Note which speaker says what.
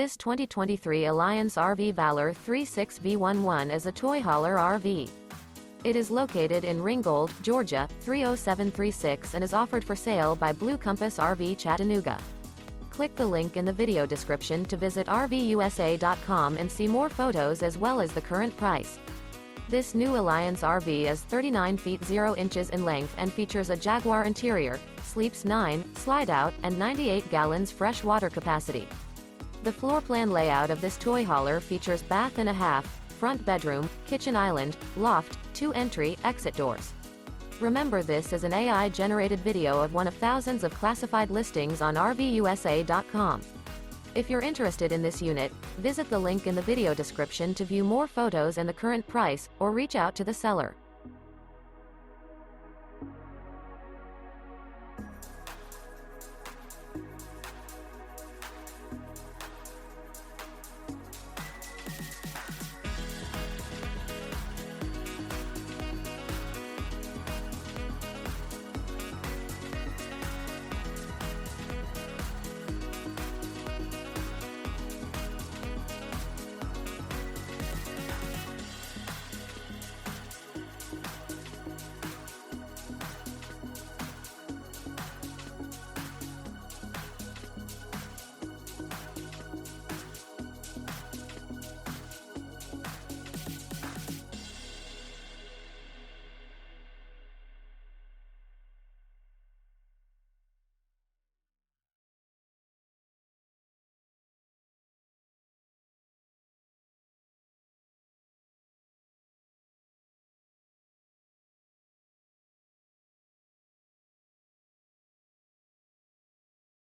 Speaker 1: This 2023 Alliance RV Valor 36V11 is a toy hauler RV. It is located in Ringgold, Georgia, 30736 and is offered for sale by Blue Compass RV Chattanooga. Click the link in the video description to visit RVUSA.com and see more photos as well as the current price. This new Alliance RV is 39 feet 0 inches in length and features a JAGUAR interior, sleeps 9, Slideout, and 98 gallons fresh water capacity. The floor plan layout of this toy hauler features bath and a half, front bedroom, kitchen island, loft, 2 entry, exit doors. Remember, this is an AI-generated video of one of thousands of classified listings on RVUSA.com. If you're interested in this unit, visit the link in the video description to view more photos and the current price, or reach out to the seller.